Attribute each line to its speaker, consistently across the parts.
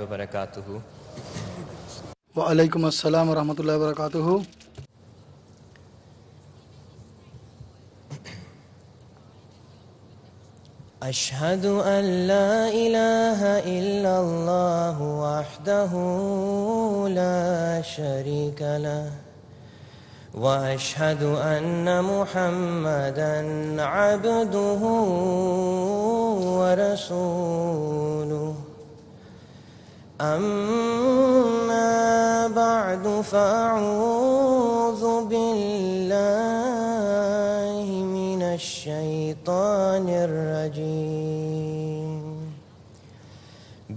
Speaker 1: وبركاته.
Speaker 2: وعليكم السلام ورحمة الله وبركاته.
Speaker 1: أشهد أن لا إله إلا الله وحده لا شريك له وأشهد أن محمدا عبده ورسوله. أما بعد فأعوذ بالله من الشيطان الرجيم.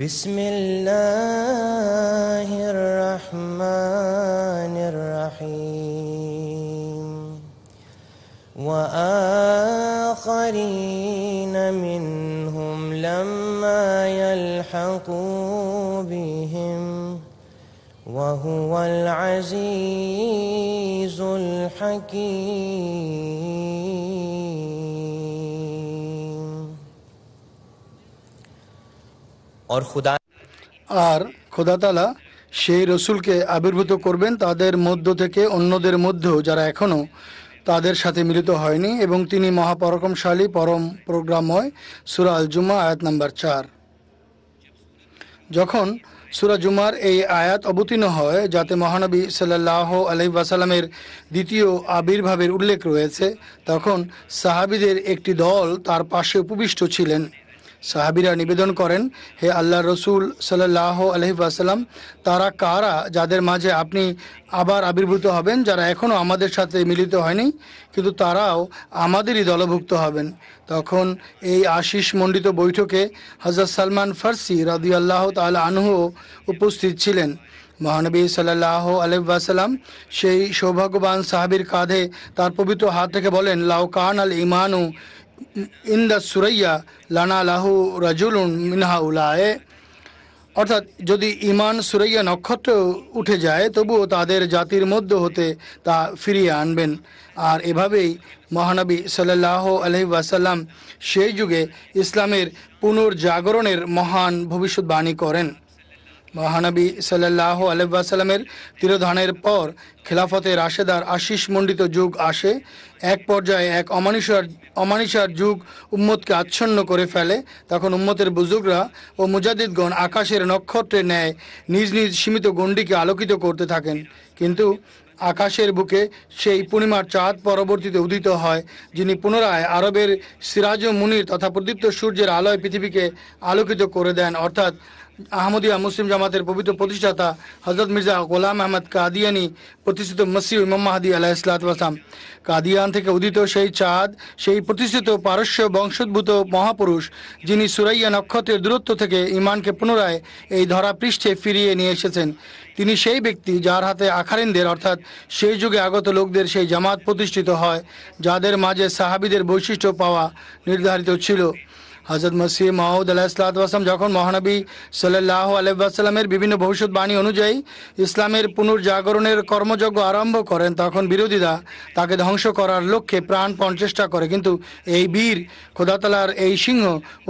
Speaker 1: بسم الله الرحمن الرحيم. وآخرين منهم لما يلحقوا بهم وهو العزيز الحكيم. और खुदा
Speaker 2: আর খোদা তাআলা সেই রসুলকে আবির্ভূত করবেন তাদের মধ্য থেকে অন্যদের মধ্যেও যারা এখনও তাদের সাথে মিলিত হয়নি, এবং তিনি মহাপরাক্রমশালী পরম প্রজ্ঞাময়। সূরা আল জুমা আয়াত নাম্বার 4। যখন সূরা জুমার এই আয়াত অবতীর্ণ হয়, যাতে মহানবী সাল্লাল্লাহু আলাইহি ওয়াসাল্লামের দ্বিতীয় আবির্ভাবের উল্লেখ রয়েছে, তখন সাহাবীদের একটি দল তার পাশে উপবিষ্ট ছিলেন। সাহাবীরা নিবেদন করেন, হে আল্লাহর রসুল সাল্লাল্লাহু আলাইহি ওয়াসাল্লাম, তারা কারা যাদের মাঝে আপনি আবার আবির্ভূত হবেন, যারা এখনও আমাদের সাথে মিলিত হয়নি, কিন্তু তারাও আমাদেরই দলভুক্ত হবেন। তখন এই আশিস মণ্ডিত বৈঠকে হযরত সালমান ফার্সি রাদিয়াল্লাহু তাআলা আনহু উপস্থিত ছিলেন। মহানবী সাল্লাল্লাহু আলাইহি ওয়াসাল্লাম সেই সৌভাগ্যবান সাহাবীর কাঁধে তার পবিত্র হাত থেকে বলেন, লাউ কান আল ইমানু ইন্দা সুরাইয়া লানা লাহু রাজুলুন মিনহা উলায়ে, অর্থাৎ যদি ইমান সুরাইয়া নক্ষত্র উঠে যায় তবুও তাদের জাতির মধ্য হতে তা ফিরিয়ে আনবেন। আর এভাবেই মহানবী সাল্লাল্লাহু আলাইহি ওয়াসাল্লাম সেই যুগে ইসলামের পুনর্জাগরণের মহান ভবিষ্যৎবাণী করেন। মহানবী সাল্লাল্লাহু আলাইহি ওয়াসাল্লামের তিরোধানের পর খেলাফতে রাশেদার আশিস মণ্ডিত যুগ আসে। এক পর্যায়ে এক অমানিসার যুগ উম্মতকে আচ্ছন্ন করে ফেলে। তখন উম্মতের বুজুর্গরা ও মুজাদ্দিদগণ আকাশের নক্ষত্রের ন্যায় নিজ নিজ সীমিত গণ্ডিকে আলোকিত করতে থাকেন, কিন্তু আকাশের বুকে সেই পূর্ণিমার চাঁদ পরবর্তীতে উদিত হয়, যিনি পুনরায় আরবের সিরাজ মুনির তথা প্রদীপ্ত সূর্যের আলোয় পৃথিবীকে আলোকিত করে দেন। অর্থাৎ আহমদিয়া মুসলিম জামাতের পবিত্র প্রতিষ্ঠাতা হযরত মির্জা গোলাম আহমদ কাদিয়ানি প্রতিষ্ঠিত মসিহ ইমাম মাহদী আলাইহিসসালাতু ওয়াসসালাম। কাদিয়ান থেকে উদিত সেই চাঁদ, সেই প্রতিষ্ঠিত পারস্য বংশোদ্ভূত মহাপুরুষ, যিনি সুরাইয়া নক্ষত্রের দূরত্ব থেকে ইমানকে পুনরায় এই ধরা পৃষ্ঠে ফিরিয়ে নিয়ে এসেছেন। তিনি সেই ব্যক্তি যার হাতে আখারিনদের অর্থাৎ সেই যুগে আগত লোকদের সেই জামাত প্রতিষ্ঠিত হয়, যাদের মাঝে সাহাবীদের বৈশিষ্ট্য পাওয়া নির্ধারিত ছিল। হযরত মসিহ মাউদ আলাইহিসসালাতু ওয়াসসালাম যখন মহানবী সাল্লাল্লাহু আলাইহি ওয়াসাল্লামের বিভিন্ন ভবিষ্যৎবাণী অনুযায়ী ইসলামের পুনর্জাগরণের কর্মযজ্ঞ আরম্ভ করেন, তখন বিরোধীরা তাকে ধ্বংস করার লক্ষ্যে প্রাণপণ চেষ্টা করে। কিন্তু এই বীর খোদা তাআলার এই সিংহ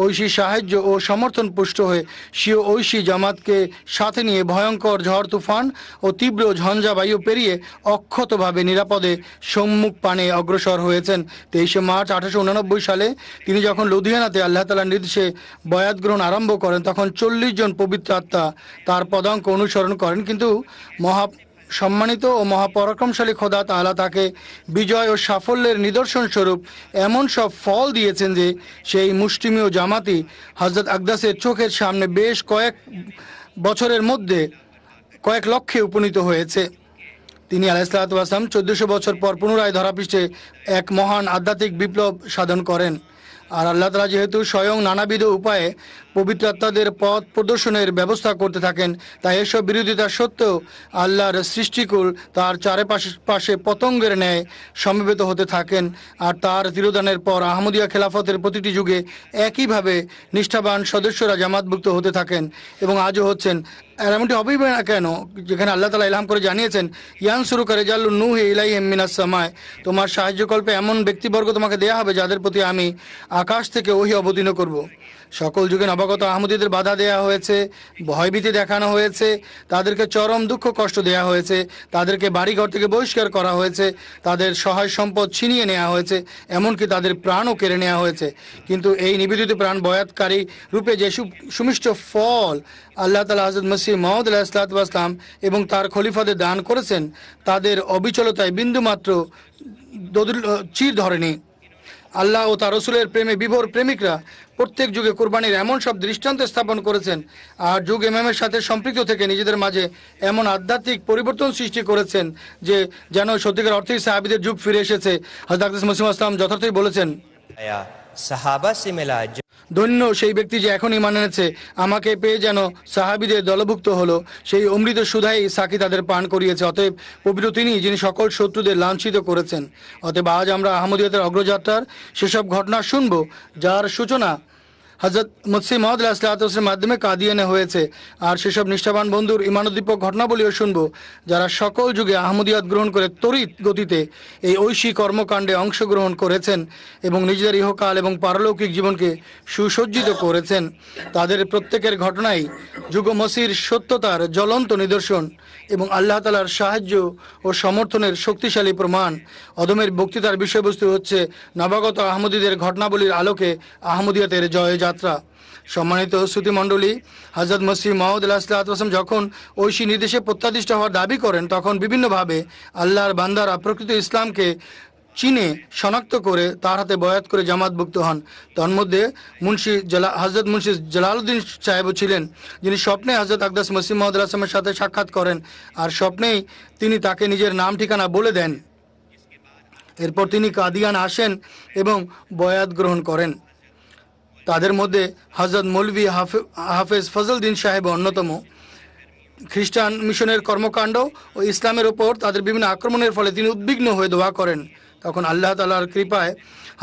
Speaker 2: ঐশী সাহায্য ও সমর্থন পুষ্ট হয়ে স্বীয় ঐশী জামাতকে সাথে নিয়ে ভয়ঙ্কর ঝড় তুফান ও তীব্র ঝঞ্ঝা বায়ু পেরিয়ে অক্ষতভাবে নিরাপদে সম্মুখ পানে অগ্রসর হয়েছেন। 23 মার্চ 1889 সালে তিনি যখন লুধিয়ানাতে আল্লাহ তাআলার নির্দেশে বয়াত গ্রহণ আরম্ভ করেন, তখন 40 জন পবিত্র আত্মা তার পদাঙ্ক অনুসরণ করেন। কিন্তু সম্মানিত ও মহাপরাক্রমশালী খোদা তাআলা তাকে বিজয় ও সাফল্যের নিদর্শন স্বরূপ এমন সব ফল দিয়েছেন যে সেই মুষ্টিমেয় জামাতি হযরত আকদাসের চোখের সামনে বেশ কয়েক বছরের মধ্যে কয়েক লক্ষে উপনীত হয়েছে। তিনি আলাইহিসসালাতু ওয়াসসালাম 1400 বছর পর পুনরায় ধরাপৃষ্ঠে এক মহান আধ্যাত্মিক বিপ্লব সাধন করেন। আর আল্লাহ তাআলা যেহেতু স্বয়ং নানাবিধ উপায়ে পবিত্র আত্মাদের পথ প্রদর্শনের ব্যবস্থা করতে থাকেন, তাই এসব বিরোধিতা সত্ত্বেও আল্লাহর সৃষ্টিকুল তার চারপাশে পতঙ্গের ন্যায় সমবেত হতে থাকেন। আর তার তিরোধানের পর আহমদিয়া খেলাফতের প্রতিটি যুগে একইভাবে নিষ্ঠাবান সদস্যরা জামাতভুক্ত হতে থাকেন এবং আজও হচ্ছেন। আর এমনটি হবেই না কেন, যেখানে আল্লাহ তাআলা ইলহাম করে জানিয়েছেন, ইয়ানসুরুকা রিজালুন নূহি ইলাইহিম মিনাস সামায়, তোমার সাহায্যকল্পে এমন ব্যক্তিবর্গ তোমাকে দেয়া হবে যাদের প্রতি আমি আকাশ থেকে ওহী অবতীর্ণ করব। সকল যুগে নবাগত আহমদীদের বাধা দেওয়া হয়েছে, ভয়ভীতি দেখানো হয়েছে, তাদেরকে চরম দুঃখ কষ্ট দেওয়া হয়েছে, তাদেরকে বাড়িঘর থেকে বহিষ্কার করা হয়েছে, তাদের সহায় সম্পদ ছিনিয়ে নেওয়া হয়েছে, এমনকি তাদের প্রাণও কেড়ে নেওয়া হয়েছে। কিন্তু এই নিবেদিত প্রাণ বয়াতকারী রূপে যে সুমিষ্ট ফল আল্লাহ তাআলা হযরত মসিহ মাউদ আলাইহিসসালাম এবং তার খলিফাদের দান করেছেন, তাদের অবিচলতায় বিন্দুমাত্র চির ধরেনি। আল্লাহ ও তার রসুলের প্রেমে বিভোর প্রেমিকরা প্রত্যেক যুগে কোরবানির এমন সব দৃষ্টান্ত স্থাপন করেছেন আর যুগ ইমামের সাথে সম্পৃক্ত থেকে নিজেদের মাঝে এমন আধ্যাত্মিক পরিবর্তন সৃষ্টি করেছেন যে যেন সত্যিকার অর্থেই সাহাবীদের যুগ ফিরে এসেছে। হযরত আকদাস মসিহ ইসলাম যথার্থই বলেছেন,
Speaker 1: आया सहाबा से मिला जो
Speaker 2: ধন্য সেই ব্যক্তি যে এখন ঈমান এনেছে, আমাকে পেয়ে যেন সাহাবীদের দলভুক্ত হলো, সেই অমৃত সুধাই সাকি তাদের পান করিয়েছে। অতএব পবিত্র তিনি যিনি সকল শত্রুদের লাঞ্ছিত করেছেন। অতএব আজ আমরা আহমদিয়তের অগ্রযাত্রার সেসব ঘটনা শুনব যার সূচনা হযরত মসিহ মাউদ আলাইহিসসালামের মাধ্যমে কাদিয়ানে হয়েছে, আর সেসব নিষ্ঠাবান বন্ধুর ঈমানোদ্দীপক ঘটনাবলীও শুনব যারা সকল যুগে আহমদিয়ত গ্রহণ করে তড়িৎ গতিতে এই ঐশী কর্মকাণ্ডে অংশগ্রহণ করেছেন এবং নিজেদের ইহকাল এবং পারলৌকিক জীবনকে সুসজ্জিত করেছেন। তাদের প্রত্যেকের ঘটনাই যুগ মসির সত্যতার জ্বলন্ত নিদর্শন এবং আল্লাহ তাআলার সাহায্য ও সমর্থনের শক্তিশালী প্রমাণ। অদমের বক্তৃতার বিষয়বস্তু হচ্ছে নবাগত আহমদীদের ঘটনাবলীর আলোকে আহমদিয়তের জয়যাত্রা। সম্মানিত শ্রুতিমণ্ডলী, হযরত মসিহ মাউদ আলাইহিসসালাম যখন ঐশী নির্দেশে প্রত্যাদিষ্ট হওয়ার দাবি করেন, তখন বিভিন্নভাবে আল্লাহর বান্দারা প্রকৃত ইসলামকে চিনে শনাক্ত করে তার হাতে বয়াত করে জামাতভুক্ত হন। তন্মধ্যে হযরত মুন্সি জালালউদ্দিন সাহেবও ছিলেন, যিনি স্বপ্নে হযরত আকদাস মসিহ মাউদ আলাইহিসসালামের সাথে সাক্ষাৎ করেন আর স্বপ্নেই তিনি তাকে নিজের নাম ঠিকানা বলে দেন। এরপর তিনি কাদিয়ান আসেন এবং বয়াত গ্রহণ করেন। তাদের মধ্যে হযরত মৌলভী হাফেজ ফজলউদ্দিন সাহেব অন্যতম। খ্রিস্টান মিশনের কর্মকাণ্ড ও ইসলামের ওপর তাদের বিভিন্ন আক্রমণের ফলে তিনি উদ্বিগ্ন হয়ে দোয়া করেন। তখন আল্লাহ তাআলার কৃপায়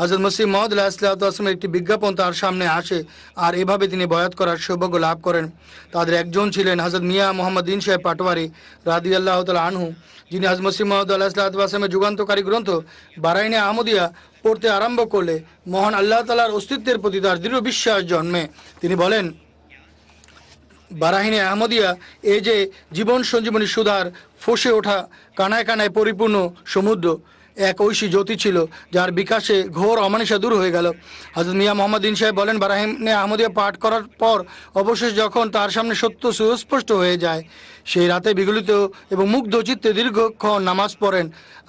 Speaker 2: হযরত মসিহ মাউদ আলাইহিসসালামের একটি বিজ্ঞাপন তার সামনে আসে আর এভাবে তিনি বয়াত করার সৌভাগ্য লাভ করেন। তাদের একজন ছিলেন হযরত মিয়া মোহাম্মদ দিন সাহেব পাটোয়ারি রাদিয়াল্লাহু তাআলা আনহু, যিনি হযরত মসিহ মাউদ আলাইহিসসালামের যুগান্তকারী গ্রন্থ বারাইনে আহমদিয়া পড়তে আরম্ভ করলে মহান আল্লাহ তাআলার অস্তিত্বের প্রতি তার দৃঢ় বিশ্বাস জন্মে। তিনি বলেন, বারাহিনে আহমদিয়া এই যে জীবন সঞ্জীবনী সুধার ফসে ওঠা কানায় কানায় পরিপূর্ণ সমুদ্র, এক ঐশী জ্যোতি ছিল যার বিকাশে ঘোর অমানিসা দূর হয়ে গেল। হযরত মিয়া মোহাম্মদ দিন সাহেব বলেন, বারাহিনে আহমদিয়া পাঠ করার পর অবশেষ যখন তার সামনে সত্য সুস্পষ্ট হয়ে যায়, সেই রাতে বিগলিত এবং মুগ্ধ চিত্তে দীর্ঘক্ষণ নামাজ পড়েন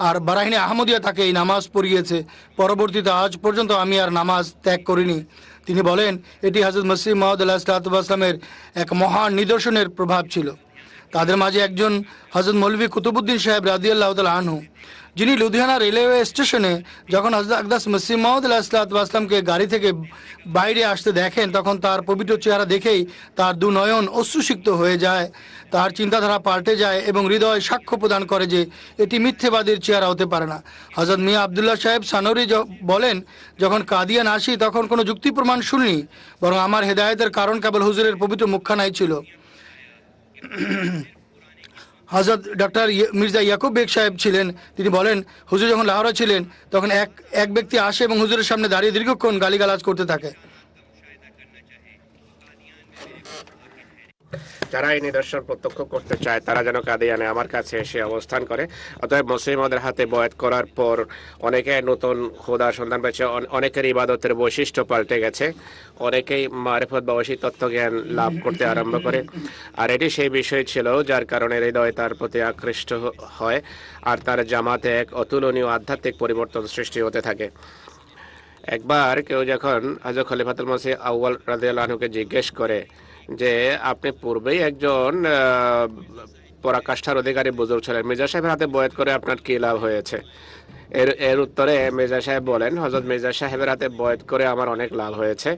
Speaker 2: আর বারাহিনে আহমদিয়া তাকে এই নামাজ পড়িয়েছে। পরবর্তীতে আজ পর্যন্ত আমি আর নামাজ ত্যাগ করিনি। তিনি বলেন, এটি হযরত মসিহ মাউদ আলাইহিসসালামের এক মহান নিদর্শনের প্রভাব ছিল। তাদের মাঝে একজন হযরত মৌলভী কুতুবউদ্দিন সাহেব রাদিয়াল্লাহু তাআলা আনহু, যিনি লুধিয়ানা রেলওয়ে স্টেশনে যখন হযরত আকদাস মসিহ মাউদ আলাইহিসসালামকে গাড়ি থেকে বাইরে আসতে দেখেন, তখন তার পবিত্র চেহারা দেখেই তার দু নয়ন অশ্রুসিক্ত হয়ে যায়। তার চিন্তাধারা পাল্টে যায় এবং হৃদয় সাক্ষ্য প্রদান করে যে এটি মিথ্যেবাদীর চেহারা হতে পারে না। হযরত মিয়া আবদুল্লাহ সাহেব সানোরি বলেন, যখন কাদিয়ান আসি তখন কোনো যুক্তি প্রমাণ শুনিনি, বরং আমার হেদায়েতের কারণ কেবল হুজুরের পবিত্র মুখখানাই ছিল। হযরত ডক্টর মির্জা ইয়াকুব বেগ সাহেব ছিলেন, তিনি বলেন, হুজুর যখন লাহোরে ছিলেন তখন এক ব্যক্তি আসে এবং হুজুরের সামনে দাঁড়িয়ে দীর্ঘক্ষণ গালিগালাজ করতে থাকে।
Speaker 3: যারা এই নিদর্শন প্রত্যক্ষ করতে চায় তারা যেন কাদিয়ানে আমার কাছে এসে অবস্থান করে। অতএব মুসলিমদের হাতে বয়াত করার পর অনেকে নতুন খোদার সন্ধান পেয়েছে, অনেকের ইবাদতের বৈশিষ্ট্য পাল্টে গেছে, অনেকেই মারিফত বা ঐশী তত্ত্বজ্ঞান লাভ করতে আরম্ভ করে। আর এটি সেই বিষয় ছিল যার কারণে হৃদয় তার প্রতি আকৃষ্ট হয় আর তার জামাতে এক অতুলনীয় আধ্যাত্মিক পরিবর্তন সৃষ্টি হতে থাকে। একবার কেউ যখন হযরত খলিফাতুল মসিহ আউয়াল রাদিয়াল্লাহু আনহুকে জিজ্ঞেস করে যে আপনি পূর্বেই একজন পরাকাষ্ঠার অধিকারী বুজুর্গ ছিলেন, মির্জা সাহেবের হাতে বয়াত করে আপনার কি লাভ হয়েছে? এর উত্তরে মির্জা সাহেব বলেন, হযরত মির্জা সাহেবের হাতে বয়াত করে আমার অনেক লাভ হয়েছে,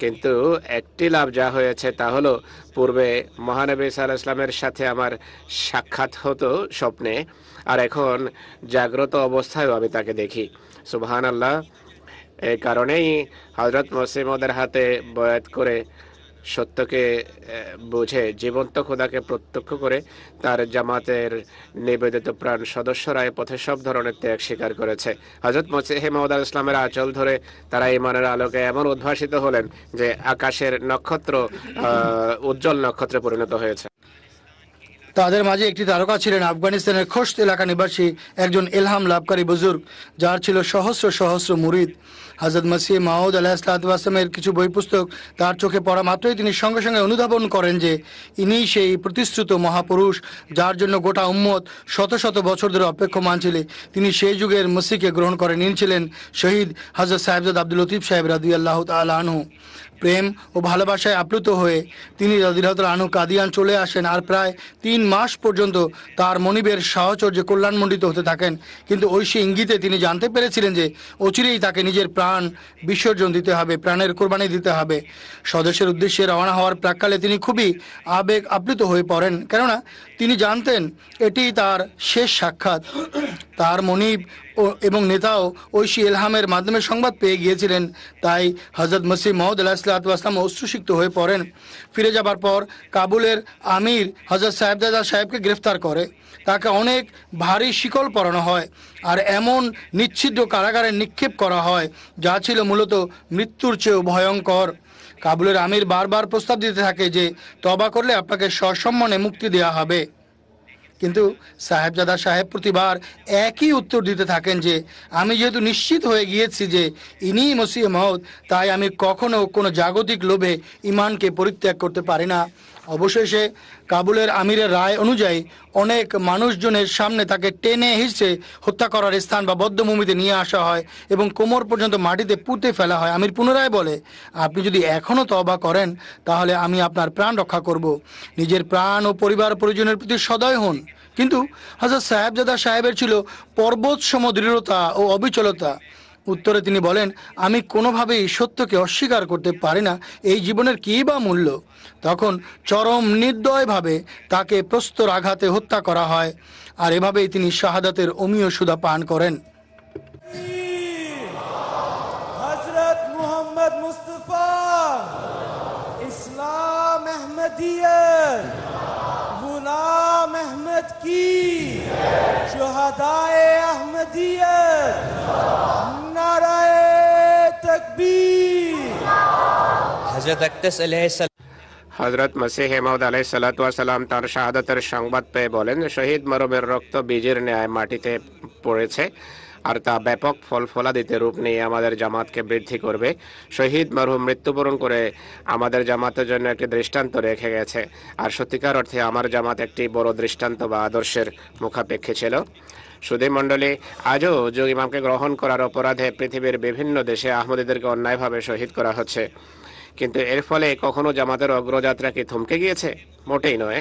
Speaker 3: কিন্তু একটি লাভ যা হয়েছে তা হলো পূর্বে মহানবী সাল্লাল্লাহু আলাইহি ওয়াসাল্লামের সাথে আমার সাক্ষাৎ হতো স্বপ্নে, আর এখন জাগ্রত অবস্থায়ও আমি তাকে দেখি। সুবহানাল্লাহ। এই কারণেই হযরত মসিহ মাউদের হাতে বয়াত করে সত্যকে বুঝে জীবন্ত খোদাকে প্রত্যক্ষ করে তার জামাতের নিবেদিত প্রাণ সদস্যরা এ পথে সব ধরনের ত্যাগ স্বীকার করেছে। হযরত মসিহ মাউদ আলাইহিস সালামের আঁচল ধরে তারা ঈমানের আলোকে এমন উদ্ভাসিত হলেন যে আকাশের নক্ষত্র উজ্জ্বল নক্ষত্রে পরিণত হয়েছে।
Speaker 2: তাদের মাঝে একটি তারকা ছিলেন আফগানিস্তানের খোস্ত এলাকা নিবাসী একজন ইলহাম লাভকারী বুজুর্গ, যার ছিল সহস্র সহস্র মুরিদ। হযরত মসিহ মাউদ আলাইহিসসালামের কিছু বই পুস্তক তার চোখে পড়া মাত্রই তিনি সঙ্গে সঙ্গে অনুধাবন করেন যে ইনিই সেই প্রতিশ্রুত মহাপুরুষ যার জন্য গোটা উম্মত শত শত বছর ধরে অপেক্ষমান ছিল। তিনি সেই যুগের মসিহকে গ্রহণ করেন। ইনি ছিলেন শহীদ হযরত সাহেবজাদ আব্দুল লতিফ সাহেব রাদিয়াল্লাহু তাআলা আনহু। প্রেম ও ভালোবাসায় আপ্লুত হয়ে তিনি রাদিয়াল্লাহু তাআলা আনহু কাদিয়ান চলে আসেন আর প্রায় 3 মাস পর্যন্ত তার মনিবের সাহচর্যে কল্যাণমণ্ডিত হতে থাকেন। কিন্তু ঐশী ইঙ্গিতে তিনি জানতে পেরেছিলেন যে অচিরেই তাকে নিজের প্রাণ বিসর্জন দিতে হবে, প্রাণের কোরবানি দিতে হবে। স্বদেশের উদ্দেশ্যে রওনা হওয়ার প্রাক্কালে তিনি খুবই আবেগ আপ্লুত হয়ে পড়েন, কেননা তিনি জানতেন এটি তার শেষ সাক্ষাৎ। তার মনিব এবং নেতাও ঐশী ইলহামের মাধ্যমে সংবাদ পেয়ে গিয়েছিলেন। তাই হযরত মসিহ মাউদ আলাইহিসসালাম অশ্রুসিক্ত হয়ে পড়েন। ফিরে যাবার পর কাবুলের আমির হযরত সাহেবজাদা সাহেবকে গ্রেফতার করে। তাকে অনেক ভারী শিকল পরানো হয় আর এমন নিচ্ছিদ্র কারাগারে নিক্ষেপ করা হয় যা ছিল মূলত মৃত্যুর চেয়েও ভয়ঙ্কর। কাবুলের আমির বারবার প্রস্তাব দিতে থাকে যে তওবা করলে আপনাকে সসম্মানে মুক্তি দেওয়া হবে, কিন্তু সাহেবজাদা সাহেব প্রতিবার একই উত্তর দিতে থাকেন যে আমি যেহেতু নিশ্চিত হয়ে গিয়েছি যে ইনিই মসিহ মাউদ, তাই আমি কখনো কোনো জাগতিক লোভে ইমানকে পরিত্যাগ করতে পারি না। অবশেষে কাবুলের আমিরের রায় অনুযায়ী অনেক মানুষজনের সামনে তাকে টেনে হিঁচড়ে হত্যা করার স্থান বা বদ্ধভূমিতে নিয়ে আসা হয় এবং কোমর পর্যন্ত মাটিতে পুঁতে ফেলা হয়। আমির পুনরায় বলে, আপনি যদি এখনও তওবা করেন তাহলে আমি আপনার প্রাণ রক্ষা করব। নিজের প্রাণ ও পরিবার পরিজনের প্রতি সদয় হন। কিন্তু হযরত সাহেবজাদা সাহেবের ছিল পর্বত সম দৃঢ়তা ও অবিচলতা। উত্তরে তিনি বলেন, আমি কোনোভাবেই সত্যকে অস্বীকার করতে পারি না, এই জীবনের কী বা মূল্য। তখন চরম নির্দয়ভাবে তাকে প্রস্তর আঘাতে হত্যা করা হয় আর এভাবেই তিনি শাহাদাতের অমীয় সুধা পান করেন।
Speaker 4: হযরত মুহাম্মদ মুস্তাফা ইসলাম আহমদিয়ত গুলাম আহমদ কি শুহাদায়ে আহমদিয়ত নারায়ে তাকবীর।
Speaker 1: হযরত আকদাস আলাইহিস
Speaker 3: হযরত মসিহ মাউদ আলাইহিস সালাম তার শাহাদাতের সংবাদ পেয়ে বলেন, শহীদ মরমের রক্ত বীজের ন্যায় মাটিতে পড়েছে আর তা ব্যাপক ফল ফলাদিতে রূপ নিয়ে আমাদের জামাতকে বৃদ্ধি করবে। শহীদ মরহুম মৃত্যুবরণ করে আমাদের জামাতের জন্য একটি দৃষ্টান্ত রেখে গেছে, আর সত্যিকার অর্থে আমার জামাত একটি বড় দৃষ্টান্ত বা আদর্শের মুখাপেক্ষী ছিল। সুধী মণ্ডলী, আজও যুগ ইমামকে গ্রহণ করার অপরাধে পৃথিবীর বিভিন্ন দেশে আহমদীদেরকে অন্যায়ভাবে শহীদ করা হচ্ছে, কিন্তু এর ফলে কখনো জামাতের অগ্রযাত্রা কি থমকে গিয়েছে? মোটেই নয়।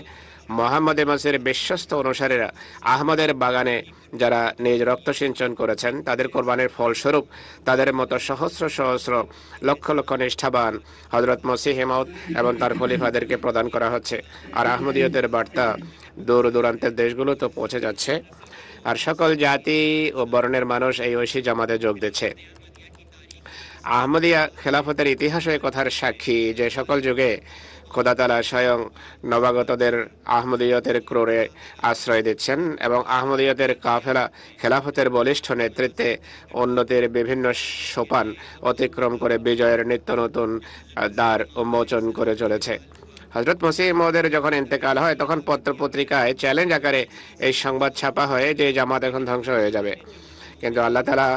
Speaker 3: মোহাম্মদ মাসির বিশ্বস্ত অনুসারীরা আহমদের বাগানে যারা নিজ রক্ত সিঞ্চন করেছেন তাদের কোরবানির ফলস্বরূপ তাদের মতো সহস্র সহস্র লক্ষ লক্ষ নিষ্ঠাবান হযরত মসিহ মাউদ এবং তার খলিফাদেরকে প্রদান করা হচ্ছে। আর আহমদীয়তের বার্তা দূর দূরান্তের দেশগুলোতে পৌঁছে যাচ্ছে, আর সকল জাতি ও বর্ণের মানুষ এই ঐশী জামাতে যোগ দিচ্ছে। আহমদিয়া খেলাফতের ইতিহাস এই কথার সাক্ষী যে সকল যুগে খোদা তাআলা স্বয়ং নবাগতদের আহমদিয়তের ক্রোড়ে আশ্রয় দিচ্ছেন এবং আহমদিয়তের কাফেলা খেলাফতের বলিষ্ঠ নেতৃত্বে উন্নতির বিভিন্ন সোপান অতিক্রম করে বিজয়ের নিত্য নতুন দ্বার উন্মোচন করে চলেছে। হযরত মসিহ মাউদের যখন ইন্তেকাল হয় তখন পত্রপত্রিকায় চ্যালেঞ্জ আকারে এই সংবাদ ছাপা হয় যে জামাত এখন ধ্বংস হয়ে যাবে, কিন্তু আল্লাহ তাআলা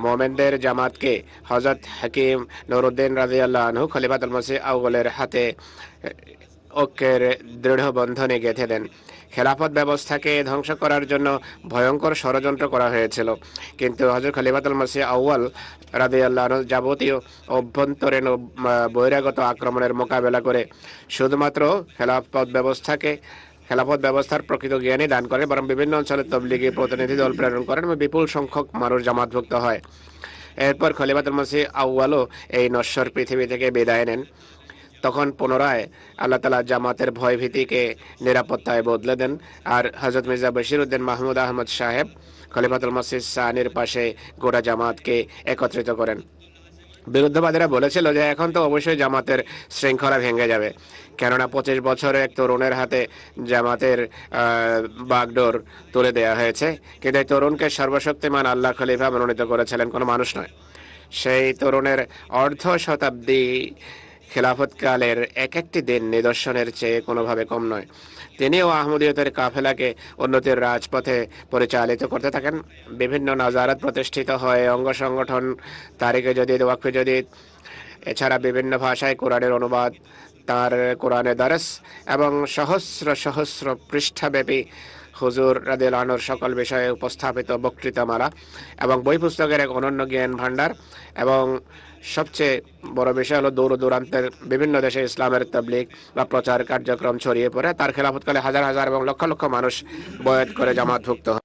Speaker 3: মোমেনদের জামাতকে হযরত হাকিম নুরউদ্দিন রাদিয়াল্লাহু আনহু খলিফাতুল মসিহ আউয়ালের হাতে ঐক্যের দৃঢ় বন্ধনে গেঁথে দেন। খেলাফত ব্যবস্থাকে ধ্বংস করার জন্য ভয়ঙ্কর ষড়যন্ত্র করা হয়েছিল, কিন্তু হযরত খলিফাতুল মসিহ আউয়াল রাদিয়াল্লাহু আনহু যাবতীয় অভ্যন্তরীণ বহিরাগত আক্রমণের মোকাবেলা করে শুধুমাত্র খেলাফত ব্যবস্থার প্রকৃত জ্ঞানই দান করেন, বরং বিভিন্ন অঞ্চলে তবলিগি প্রতিনিধি দল প্রেরণ করেন এবং বিপুল সংখ্যক মানুষ জামাতভুক্ত হয়। এরপর খলিফাতুল মসিহ আউয়ালও এই নশ্বর পৃথিবী থেকে বিদায় নেন। তখন পুনরায় আল্লাহ তাআলা জামাতের ভয়ভীতিকে নিরাপত্তায় বদলে দেন আর হযরত মির্জা বশির উদ্দিন মাহমুদ আহমদ সাহেব খলিফাতুল মসিহ সানির পাশে গোটা জামাতকে একত্রিত করেন। বিরুদ্ধবাদীরা বলেছিল যে এখন তো অবশ্যই জামাতের শৃঙ্খলা ভেঙে যাবে, কেননা 25 বছরের এক তরুণের হাতে জামাতের বাগডোর তুলে দেওয়া হয়েছে। কিন্তু এই তরুণকে সর্বশক্তিমান আল্লাহ খলিফা মনোনীত করেছিলেন, কোনো মানুষ নয়। সেই তরুণের অর্ধ শতাব্দী খেলাফতকালের এক একটি দিন নিদর্শনের চেয়ে কোনোভাবে কম নয়। তিনিও আহমদীয়তের কাফেলাকে উন্নতির রাজপথে পরিচালিত করতে থাকেন। বিভিন্ন নাজারাত প্রতিষ্ঠিত হয়, অঙ্গ সংগঠন, তারিখে জদিদ, ওয়াকফে জদিদ, এছাড়া বিভিন্ন ভাষায় কোরআনের অনুবাদ, তার কোরআনের দরস এবং সহস্র সহস্র পৃষ্ঠাব্যাপী হুজুর রাদিয়াল্লাহু আনহুর সকল বিষয়ে উপস্থাপিত বক্তৃতামালা এবং বই পুস্তকের এক অনন্য জ্ঞান ভাণ্ডার। এবং সবচেয়ে বড় বিষয় হলো দূর দূরান্তের বিভিন্ন দেশে ইসলামের তাবলীগ বা প্রচার কার্যক্রম ছড়িয়ে পড়ে। তার খেলাফতকালে হাজার হাজার এবং লক্ষ লক্ষ মানুষ বয়াত করে জামাতভুক্ত হয়।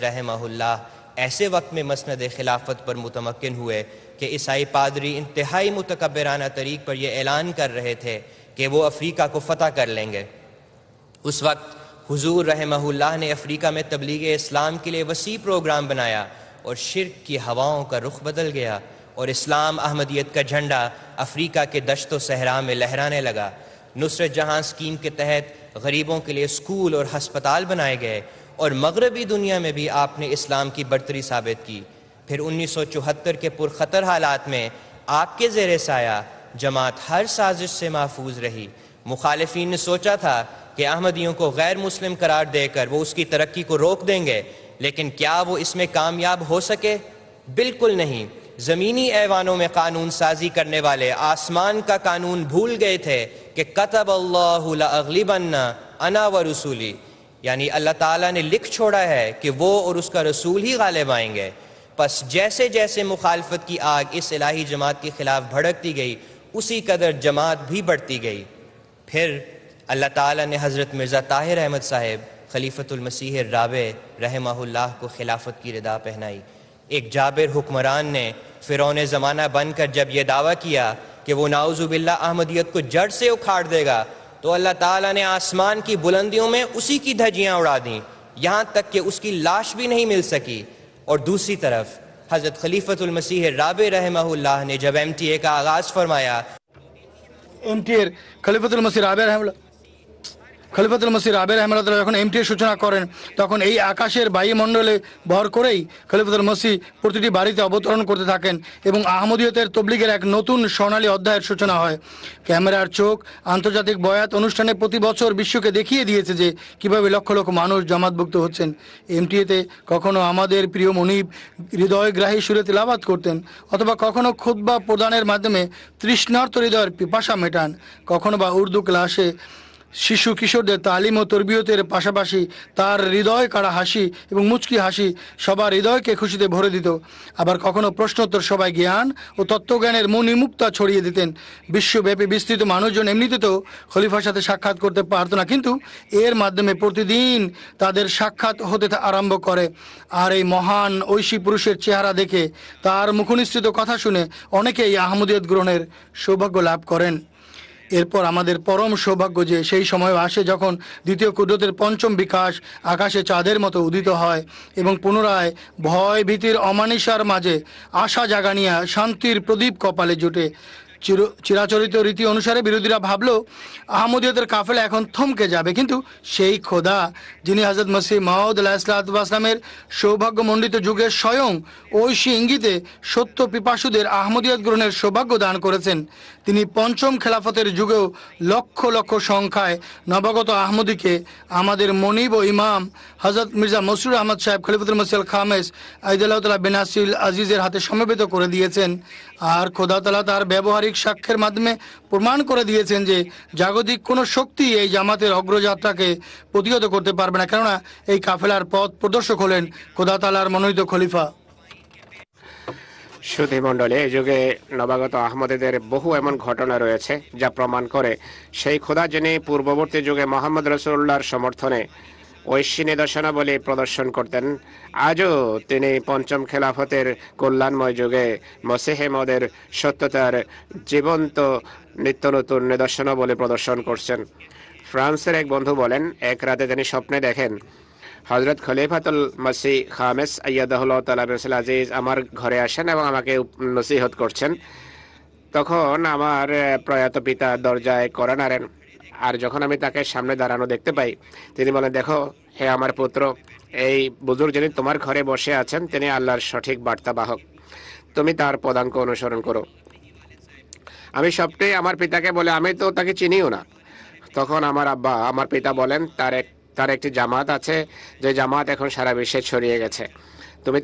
Speaker 1: रहमहुल्लाह ऐसे वक्त में मसनद खिलाफत पर मुतमक्किन हुए कि ईसाई पादरी इंतहाई मुतकब्बिराना तरीक पर यह ऐलान कर रहे थे कि वो अफ्रीका को फतह कर लेंगे। उस वक्त हुजूर रहमहुल्लाह ने अफ्रीका में तबलीग इस्लाम के लिए वसी प्रोग्राम बनाया और शिर्क की हवाओं का रुख बदल गया और इस्लाम अहमदियत का झंडा अफ्रीका के दश्त व सहरा में लहराने लगा। नुसरत जहां स्कीम के तहत गरीबों के लिए स्कूल और हस्पताल बनाए गए और मगरबी दुनिया में भी आपने इस्लाम की बरतरी साबित की। फिर 1974 के पुरखतर हालात में आपके ज़ेरे साया जमात हर साजिश से महफूज रही। मुखालिफीन ने सोचा था कि अहमदियों को गैर मुस्लिम करार देकर वो उसकी तरक्की को रोक देंगे, लेकिन क्या वो इसमें कामयाब हो सके? बिल्कुल नहीं। ज़मीनी ऐवानों में कानून साजी करने वाले आसमान का कानून भूल गए थे कि कतबल्लाहु लअग़लिबन्ना अना व रसूली, यानी अल्लाह ताला ने लिख छोड़ा है कि वो और उसका रसूल ही गालिब आएंगे। बस जैसे जैसे मुखालफत की आग इस इलाही जमात के खिलाफ भड़कती गई, उसी कदर जमात भी बढ़ती गई। फिर अल्लाह ताला ने हज़रत मिर्ज़ा ताहिर अहमद साहिब खलीफतुल मसीह राबे रहमहुल्लाह को खिलाफत की रिदा पहनाई। एक जाबिर हुक्मरान ने फ़िरौन ज़माना बनकर जब यह दावा किया कि वो नाउज़ुबिल्लाह अहमदियत को जड़ से उखाड़ देगा, तो अल्लाह ताला ने आसमान की बुलंदियों में उसी की धज्जियाँ उड़ा दी, यहाँ तक कि उसकी लाश भी नहीं मिल सकी। और दूसरी तरफ हज़रत खलीफतुल मसीह राबे रहमहुल्लाह ने जब MTA का आगाज़ फरमाया,
Speaker 2: MTA খলিফাতুল মসিহ রাবে রহমাতুল্লাহ যখন MTA সূচনা করেন, তখন এই আকাশের বায়ুমণ্ডলে ভর করেই খলিফাতুল মসিহ প্রতিটি বাড়িতে অবতরণ করতে থাকেন এবং আহমদীয়তের তবলিগের এক নতুন স্বর্ণালী অধ্যায়ের সূচনা হয়। ক্যামেরার চোখ আন্তর্জাতিক বয়াত অনুষ্ঠানে প্রতি বছর বিশ্বকে দেখিয়ে দিয়েছে যে কিভাবে লক্ষ লক্ষ মানুষ জামাতভুক্ত হচ্ছেন। MTA-তে কখনো আমাদের প্রিয় মনিব হৃদয়গ্রাহী সুরে তিলাওয়াত করতেন, অথবা কখনো খুতবা প্রদানের মাধ্যমে তৃষ্ণার্ত হৃদয়ের পিপাসা মেটান, কখনো বা উর্দু ক্লাসে শিশু কিশোরদের তালিম ও তরবিয়তের পাশাপাশি তার হৃদয় কাড়া হাসি এবং মুচকি হাসি সবার হৃদয়কে খুশিতে ভরে দিত। আবার কখনো প্রশ্নোত্তর সবাই জ্ঞান ও তত্ত্বজ্ঞানের মণিমুক্তা ছড়িয়ে দিতেন। বিশ্বব্যাপী বিস্তৃত মানুষজন এমনিতে তো খলিফার সাথে সাক্ষাৎ করতে পারত না, কিন্তু এর মাধ্যমে প্রতিদিন তাদের সাক্ষাৎ হতে আরম্ভ করে। আর এই মহান ঐশী পুরুষের চেহারা দেখে, তার মুখনিসৃত কথা শুনে অনেকেই আহমদিয়ত গ্রহণের সৌভাগ্য লাভ করেন। এরপর আমাদের পরম সৌভাগ্য যে সেই সময় আসে যখন দ্বিতীয় কুদরতের পঞ্চম বিকাশ আকাশে চাঁদের মতো উদিত হয় এবং পুনরায় ভয় ভীতির অমানিসার মাঝে আশা জাগানিয়া শান্তির প্রদীপ কপালে জোটে। চিরাচরিত রীতি অনুসারে বিরোধীরা ভাবলো আহমদিয়তের কাফেলা এখন থমকে যাবে, কিন্তু সেই খোদা যিনি হযরত মসিহ মাউদ আলাইহিসসালামের সৌভাগ্যমণ্ডিত যুগের স্বয়ং ঐশী ইঙ্গিতে সত্য পিপাসুদের আহমদিয়ত গ্রহণের সৌভাগ্য দান করেছেন, তিনি পঞ্চম খেলাফতের যুগেও লক্ষ লক্ষ সংখ্যায় নবাগত আহমদীকে আমাদের মনিব ও ইমাম হযরত মির্জা মসরুর আহমদ সাহেব খলিফাতুল মসিহ আল খামেস আইদাল্লাহু তাআলা বিন নাসির আজিজের হাতে সমবেত করে দিয়েছেন। আর খোদা তাআলা তার ব্যবহারিক সাক্ষ্যের মাধ্যমে প্রমাণ করে দিয়েছেন যে জাগতিক কোনো শক্তি এই জামাতের অগ্রযাত্রাকে প্রতিহত করতে পারবে না, কেননা এই কাফেলার পথ প্রদর্শক হলেন খোদা তাআলার মনোনীত খলিফা।
Speaker 3: সুধী মণ্ডলী, এই যুগে নবাগত আহমদীদের বহু এমন ঘটনা রয়েছে যা প্রমাণ করে সেই খোদা যিনি পূর্ববর্তী যুগে মোহাম্মদ রাসূলুল্লাহর সমর্থনে ঐশী নিদর্শনাবলী প্রদর্শন করতেন, আজও তিনি পঞ্চম খেলাফতের কল্যাণময় যুগে মসিহে মওদের সত্যতার জীবন্ত নিত্য নতুন নিদর্শনাবলী প্রদর্শন করছেন। ফ্রান্সের এক বন্ধু বলেন, এক রাতে তিনি স্বপ্নে দেখেন হযরত খলিফাতুল মসিহ খামেস আইয়াদাহুল্লাহ তাআলা বিল আজিজ আমার ঘরে আসেন এবং আমাকে নসিহত করছেন। তখন আমার প্রয়াত পিতা দরজায় কড়া নাড়েন, আর যখন আমি তাকে সামনে দাঁড়ানো দেখতে পাই, তিনি বলেন, দেখো হে আমার পুত্র, এই বুজুর্গ যিনি তোমার ঘরে বসে আছেন তিনি আল্লাহর সঠিক বার্তাবাহক, তুমি তার পদাঙ্ক অনুসরণ করো। আমি সবটাই আমার পিতাকে বলে, আমি তো তাকে চিনিও না। তখন আমার পিতা বলেন, তার একটি জামাত আছে, যে জামাত এখন সারা বিশ্বে ছড়িয়ে গেছে, তুমি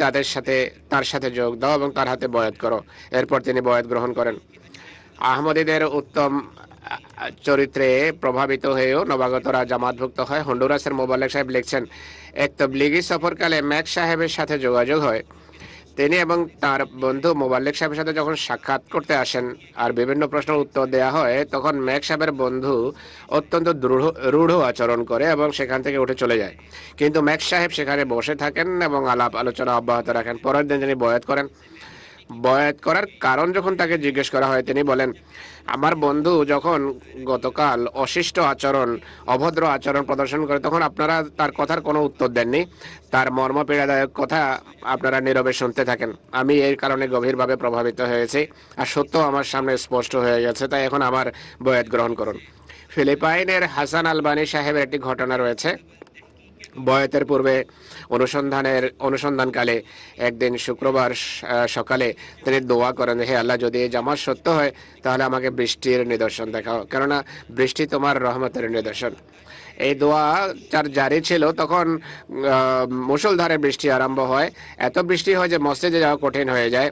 Speaker 3: তার সাথে যোগ দাও এবং তার হাতে বয়াত করো। এরপর তিনি বয়াত গ্রহণ করেন। আহমদীদের উত্তম চরিত্রে প্রভাবিত হয়েও নবাগতরা জামাতভুক্ত হয়। হন্ডুরাসের মোবাল্লেক সাহেব লিখছেন, এক তবলিগি সফরকালে ম্যাক সাহেবের সাথে যোগাযোগ হয়। তিনি এবং তার বন্ধু মোবাল্লেক সাহেবের সাথে যখন সাক্ষাৎ করতে আসেন আর বিভিন্ন প্রশ্নের উত্তর দেওয়া হয়, তখন ম্যাক সাহেবের বন্ধু অত্যন্ত রূঢ় আচরণ করে এবং সেখান থেকে উঠে চলে যায়। কিন্তু ম্যাক সাহেব সেখানে বসে থাকেন এবং আলাপ আলোচনা অব্যাহত রাখেন। পরের দিন তিনি বয়াত করেন। বয়াত করার কারণ যখন তাকে জিজ্ঞেস করা হয়, তিনি বলেন, আমার বন্ধু যখন গতকাল অভদ্র আচরণ প্রদর্শন করে, তখন আপনারা তার কথার কোনো উত্তর দেননি, তার মর্মপীড়াদায়ক কথা আপনারা নীরবে শুনতে থাকেন। আমি এই কারণে গভীরভাবে প্রভাবিত হয়েছি, আর সত্য আমার সামনে স্পষ্ট হয়ে গেছে, তাই এখন আমার বয়াত গ্রহণ করুন। ফিলিপাইনের হাসান আলবানী সাহেবের একটি ঘটনা রয়েছে। বয়াতের পূর্বে অনুসন্ধানকালে একদিন শুক্রবার সকালে তিনি দোয়া করেন, হে আল্লাহ, যদি এই জামাত সত্য হয় তাহলে আমাকে বৃষ্টির নিদর্শন দেখাও, কেননা বৃষ্টি তোমার রহমতের নিদর্শন। এই দোয়া যার জারি ছিল, তখন মুষলধারে বৃষ্টি আরম্ভ হয়। এত বৃষ্টি হয় যে মসজিদে যাওয়া কঠিন হয়ে যায়।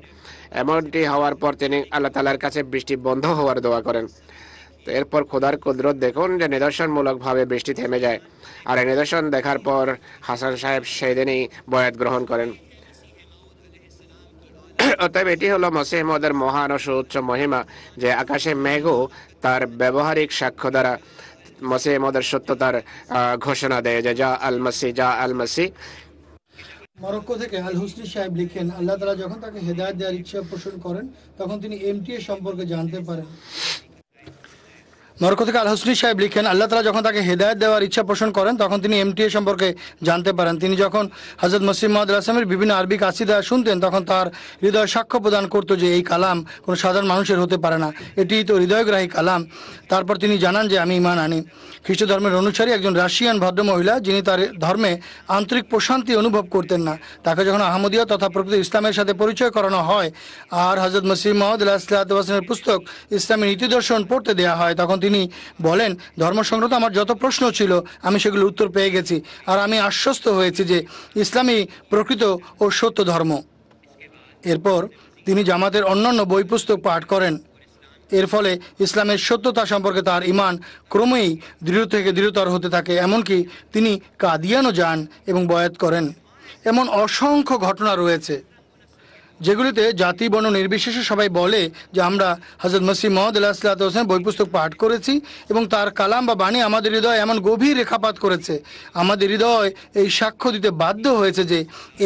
Speaker 3: এমনটি হওয়ার পর তিনি আল্লাহ তাআলার কাছে বৃষ্টি বন্ধ হওয়ার দোয়া করেন। এরপর খোদার কুদরত দেখুন যে নিদর্শনমূলকভাবে বৃষ্টি থেমে যায়। আর এই নিদর্শন দেখার পর হাসান সাহেব সেই দিনই বয়াত গ্রহণ করেন। অতএব এটি হলো মসিহ মওউদের মহান ও সুউচ্চ মহিমা, যে আকাশে মেঘও তার ব্যবহারিক সাক্ষ্য দ্বারা মসিহ মওউদের সত্যতার ঘোষণা দেয়, যে যা আল মাসি।
Speaker 2: মরক্কো থেকে আল হুসনি সাহেব লিখেন, আল্লাহ তাআলা যখন তাকে হেদায়েত দেওয়ার ইচ্ছা পোষণ করেন, তখন তিনি এমটিএ সম্পর্কে জানতে পারেন। মরক্কো থেকে আল হুসনি সাহেব লিখেন, আল্লাহ তাআলা যখন তাকে হেদায়েত দেওয়ার ইচ্ছা পোষণ করেন, তখন তিনি এমটিএ সম্পর্কে জানতে পারেন। তিনি যখন হযরত মসিহ মাউদ আলাইহিসসালামের বিভিন্ন আরবি কাসিদা শুনতেন, তখন তার হৃদয় সাক্ষ্য প্রদান করত যে এই কালাম কোনো সাধারণ মানুষের হতে পারে না, এটি তো হৃদয়গ্রাহী কালাম। তারপর তিনি জানান যে আমি ঈমান আনি। খ্রিস্ট ধর্মের অনুসারী একজন রাশিয়ান ভদ্রমহিলা, যিনি তার ধর্মে আন্তরিক প্রশান্তি অনুভব করতেন না, তাকে যখন আহমদিয়া তথা প্রকৃত ইসলামের সাথে পরিচয় করানো হয় আর হযরত মসিহ মাউদ আলাইহিসসালামের পুস্তক ইসলামী নীতিদর্শন পড়তে দেওয়া হয়, তখন তিনি বলেন, ধর্ম সংক্রান্ত আমার যত প্রশ্ন ছিল আমি সেগুলোর উত্তর পেয়ে গেছি, আর আমি আশ্বস্ত হয়েছি যে ইসলামই প্রকৃত ও সত্য ধর্ম। এরপর তিনি জামাতের অন্যান্য বই পুস্তক পাঠ করেন। এর ফলে ইসলামের সত্যতা সম্পর্কে তার ঈমান ক্রমেই দৃঢ় থেকে দৃঢ়তর হতে থাকে। এমনকি তিনি কাদিয়ানও যান এবং বয়াত করেন। এমন অসংখ্য ঘটনা রয়েছে যেগুলিতে জাতি বর্ণ নির্বিশেষে সবাই বলে যে আমরা হযরত মসিহ মাউদ আলাইহিসসালামের বই পুস্তক পাঠ করেছি এবং তার কালাম বা বাণী আমাদের হৃদয়ে এমন গভীর রেখাপাত করেছে, আমাদের হৃদয় এই সাক্ষ্য দিতে বাধ্য হয়েছে যে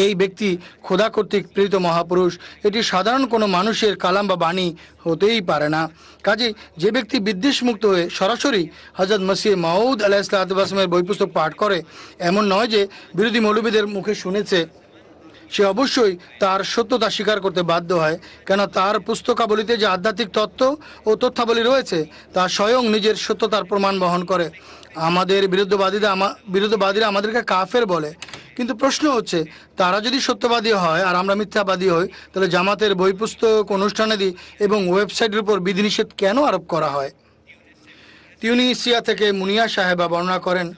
Speaker 2: এই ব্যক্তি খোদা কর্তৃক প্রেরিত মহাপুরুষ। এটি সাধারণ কোনো মানুষের কালাম বা বাণী হতেই পারে না। কাজেই যে ব্যক্তি বিদ্বেষমুক্ত হয়ে সরাসরি হযরত মসিহ মাউদ আলাইহিসসালামের বই পুস্তক পাঠ করে, এমন নয় যে বিরোধী মৌলবীদের মুখে শুনেছে, সে অবশ্যই তার সত্যতা স্বীকার করতে বাধ্য হয়, কেন তার পুস্তকাবলিতে যে আধ্যাত্মিক তত্ত্ব ও তথ্যাবলী রয়েছে তা স্বয়ং নিজের সত্যতার প্রমাণ বহন করে। আমাদের বিরুদ্ধবাদীরা আমাদেরকে কাফের বলে, কিন্তু প্রশ্ন হচ্ছে, তারা যদি সত্যবাদী হয় আর আমরা মিথ্যাবাদী হই, তাহলে জামাতের বই পুস্তক, অনুষ্ঠানাদি এবং ওয়েবসাইটের উপর বিধিনিষেধ কেন আরোপ করা হয়? তিউনিসিয়া থেকে মুনিয়া সাহেবা বর্ণনা করেন,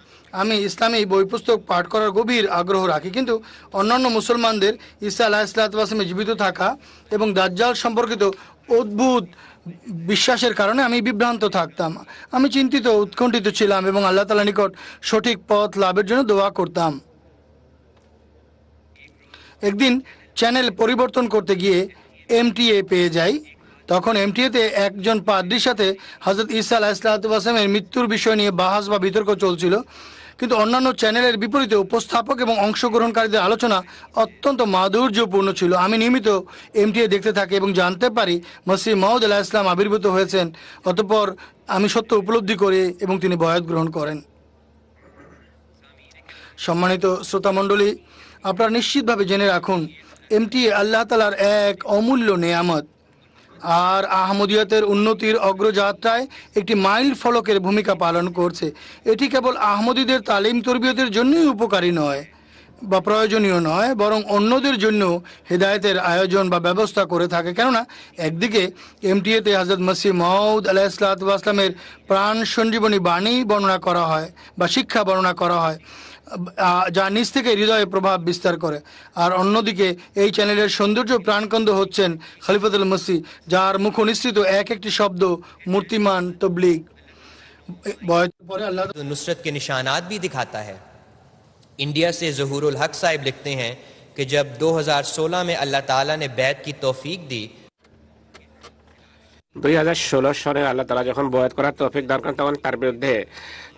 Speaker 2: আমি ইসলামী বই পুস্তক পাঠ করার গভীর আগ্রহ রাখি, কিন্তু অন্যান্য মুসলমানদের ঈসা আলাইহিসসালামের জীবিত থাকা এবং দাজ্জাল সম্পর্কিত অদ্ভুত বিশ্বাসের কারণে আমি বিভ্রান্ত থাকতাম। আমি চিন্তিত, উৎকণ্ঠিত ছিলাম এবং আল্লাহ তাআলার নিকট সঠিক পথ লাভের জন্য দোয়া করতাম। একদিন চ্যানেল পরিবর্তন করতে গিয়ে এমটিএ পেয়ে যাই। তখন এমটিএতে একজন পাদ্রীর সাথে হযরত ঈসা আলাইহিসসালামের মৃত্যুর বিষয় নিয়ে বাহাস বা বিতর্ক চলছিল, কিন্তু অন্যান্য চ্যানেলের বিপরীতে উপস্থাপক এবং অংশগ্রহণকারীদের আলোচনা অত্যন্ত মাধুর্যপূর্ণ ছিল। আমি নিয়মিত এমটিএ দেখতে থাকি এবং জানতে পারি মসিহ মাউদ আলাইহিসসালাম আবির্ভূত হয়েছেন। অতঃপর আমি সত্য উপলব্ধি করি এবং তিনি বয়াত গ্রহণ করেন। সম্মানিত শ্রোতামণ্ডলী, আপনারা নিশ্চিতভাবে জেনে রাখুন, এমটিএ আল্লাহ তালার এক অমূল্য নেয়ামত, আর আহমদিয়তের উন্নতির অগ্রযাত্রায় একটি মাইল ফলকের ভূমিকা পালন করছে। এটি কেবল আহমদীদের তালিম তরবিয়তের জন্যই উপকারী নয় বা প্রয়োজনীয় নয়, বরং অন্যদের জন্য হেদায়েতের আয়োজন বা ব্যবস্থা করে থাকে। কেননা একদিকে এমটিএতে হযরত মসিহ মাউদ আলাইহিসসালামের প্রাণ সঞ্জীবনী বাণী বর্ণনা করা হয় বা শিক্ষা বর্ণনা করা হয়, যা নিজ থেকে হৃদয়ে প্রভাব বিস্তার করে। আর অন্যদিকে এই চ্যানেলের সৌন্দর্য প্রাণকেন্দ্র হচ্ছেন খলিফাতুল মসিহ, যার মুখ নিঃসৃত এক একটি শব্দ মূর্তিমান তবলিগ। পরে আল্লাহ
Speaker 1: नुसरत के निशानात भी दिखाता है। इंडिया से ज़हूरुल हक साहिब लिखते हैं कि जब 2016 में अल्लाह ताला ने बैत की तौफीक दी,
Speaker 3: 2016 সনে আল্লাহ তাআলা যখন বয়াত করার তৌফিক দান করেন, তখন তার বিরুদ্ধে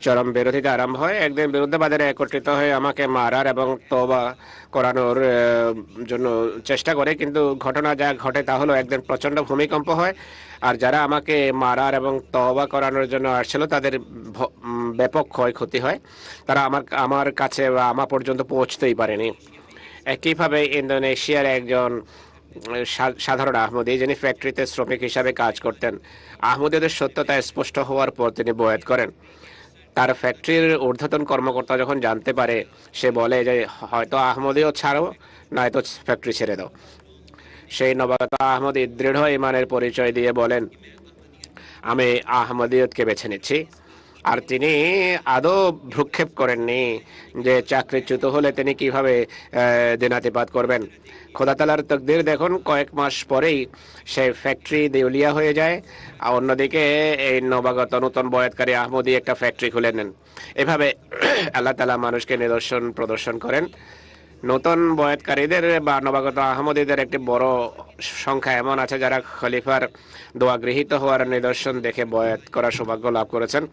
Speaker 3: চরম বিরোধিতা আরম্ভ হয়। একদিন বিরুদ্ধবাদীরা একত্রিত হয়ে আমাকে মারার এবং তওবা করানোর জন্য চেষ্টা করে, কিন্তু ঘটনা যা ঘটে তা হলো একদিন প্রচণ্ড ভূমিকম্প হয়, আর যারা আমাকে মারার এবং তওবা করানোর জন্য আসছিল তাদের ব্যাপক ক্ষয়ক্ষতি হয়। তারা আমার কাছে বা আমার পর্যন্ত পৌঁছতেই পারেনি। একইভাবে ইন্দোনেশিয়ার একজন সাধারণ আহমদী, যিনি ফ্যাক্টরিতে শ্রমিক হিসাবে কাজ করতেন, আহমদীদের সত্যতা স্পষ্ট হওয়ার পর তিনি বয়াত করেন। তার ফ্যাক্টরির ঊর্ধ্বতন কর্মকর্তা যখন জানতে পারে, সে বলে যে হয়তো আহমদীও ছাড়ো, নয়তো ফ্যাক্টরি ছেড়ে দাও। সেই নবাগত আহমদী দৃঢ় ইমানের পরিচয় দিয়ে বলেন, আমি আহমদীয়তকে বেছে নিচ্ছি। আর তিনি আদৌ ভ্রুক্ষেপ করেননি যে চাকরিচ্যুত হলে তিনি কিভাবে দিনাতিপাত করবেন। খোদা তাআলার তকদির দেখুন, কয়েক মাস পরেই সেই ফ্যাক্টরি দেউলিয়া হয়ে যায়। আর অন্যদিকে এই নবাগত নতুন বয়াতকারী আহমদী একটা ফ্যাক্টরি খুলে নেন। এভাবে আল্লাহ তাআলা মানুষকে নিদর্শন প্রদর্শন করেন। নতুন বয়াতকারীদের বা নবাগত আহমদীদের একটি বড় সংখ্যা এমন আছে যারা খলিফার দোয়া গৃহীত হওয়ার নিদর্শন দেখে বয়াত করার সৌভাগ্য লাভ করেছেন।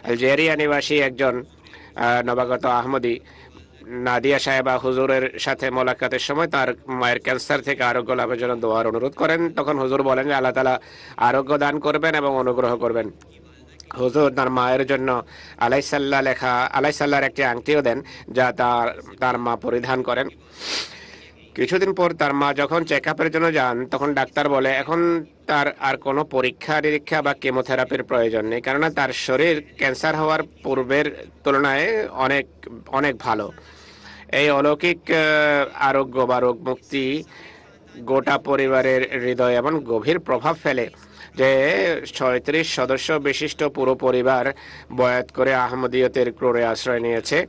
Speaker 3: আলজেরিয়া নিবাসী একজন নবাগত আহমদী নাদিয়া সাহেবা হুজুরের সাথে মোলাকাতের সময় তার মায়ের ক্যান্সার থেকে আরোগ্য লাভের জন্য দোয়ার অনুরোধ করেন। তখন হুজুর বলেন যে আল্লাহ তাআলা আরোগ্য দান করবেন এবং অনুগ্রহ করবেন। হুজুর তার মায়ের জন্য আলাইসাল্লাহ লেখা আলাইসাল্লাহর একটি আংটিও দেন, যা তার মা পরিধান করেন। কিছুদিন পর তার মা যখন চেক আপের জন্য যান, তখন ডাক্তার বলে এখন তার আর কোনো পরীক্ষা নিরীক্ষা বা কেমোথেরাপির প্রয়োজন নেই, কেননা তার শরীর ক্যান্সার হওয়ার পূর্বের তুলনায় অনেক অনেক ভালো। এই অলৌকিক আরোগ্য বা রোগ মুক্তি গোটা পরিবারের হৃদয়ে এমন গভীর প্রভাব ফেলে যে 36 সদস্য বিশিষ্ট পুরো পরিবার বয়াত করে আহমদীয়তের ক্রোড়ে আশ্রয় নিয়েছে।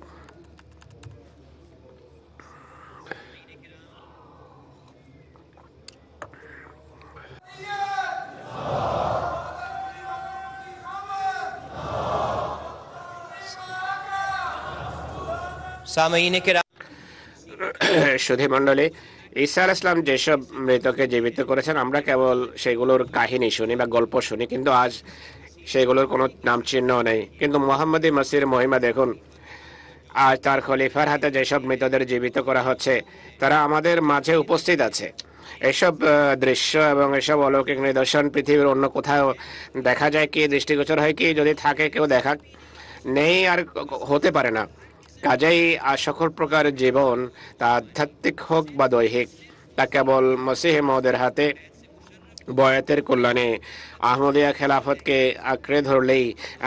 Speaker 1: सामईन के
Speaker 3: সুধী মণ্ডলী, ঈসা আলাইহিস সালাম যেসব মৃতকে জীবিত করেছেন, আমরা কেবল সেগুলোর কাহিনী শুনি বা গল্প শুনি, কিন্তু আজ সেগুলোর কোনো নাম চিহ্ন নেই। কিন্তু মুহাম্মদী মসির মহিমা দেখুন, আজ তার খলিফার হাতে যেসব মৃতদের জীবিত করা হচ্ছে, তারা আমাদের মাঝে উপস্থিত আছে। এসব দৃশ্য এবং এসব অলৌকিক নিদর্শন পৃথিবীর অন্য কোথাও দেখা যায় কি, দৃষ্টিগোচর হয় কি? যদি থাকে কেউ দেখা নেই আর হতে পারে না। কাজেই সকল প্রকার জীবন, তা আধ্যাত্মিক হোক বা দৈহিক, তা কেবল মসিহ মাউদের হাতে বয়াতের কল্যাণে আহমদিয়া খেলাফতকে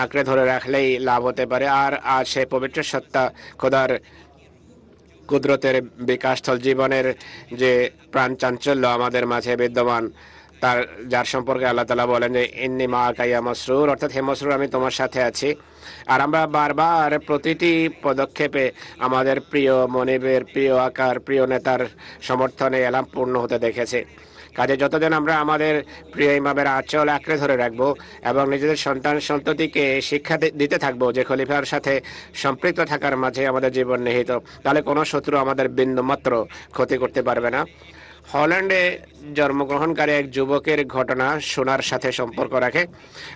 Speaker 3: আঁকড়ে ধরে রাখলেই লাভ হতে পারে। আর আজ সে পবিত্র সত্তা খোদার কুদরতের বিকাশস্থল জীবনের যে প্রাণ চাঞ্চল্য আমাদের মাঝে বিদ্যমান, যার সম্পর্কে আল্লাহ তাআলা বলেন যে ইন্নী মাআকা ইয়া মাসরুর, অর্থাৎ হে মাসরুর, আমি তোমার সাথে আছি। আর আমরা বারবার প্রতিটি পদক্ষেপে আমাদের প্রিয় মনিবের, প্রিয় আকার, প্রিয় নেতার সমর্থনে এলাম পূর্ণ হতে দেখেছি। কাজে যতদিন আমরা আমাদের প্রিয় ইমামের আঁচল আঁকড়ে ধরে রাখবো এবং নিজেদের সন্তান সন্ততিকে শিক্ষা দিতে থাকবো যে খলিফার সাথে সম্পৃক্ত থাকার মাঝে আমাদের জীবন নিহিত, তাহলে কোনো শত্রু আমাদের বিন্দুমাত্র ক্ষতি করতে পারবে না। হল্যান্ডে জন্মগ্রহণকারী এক যুবকের ঘটনা শোনার সাথে সম্পর্ক রাখে।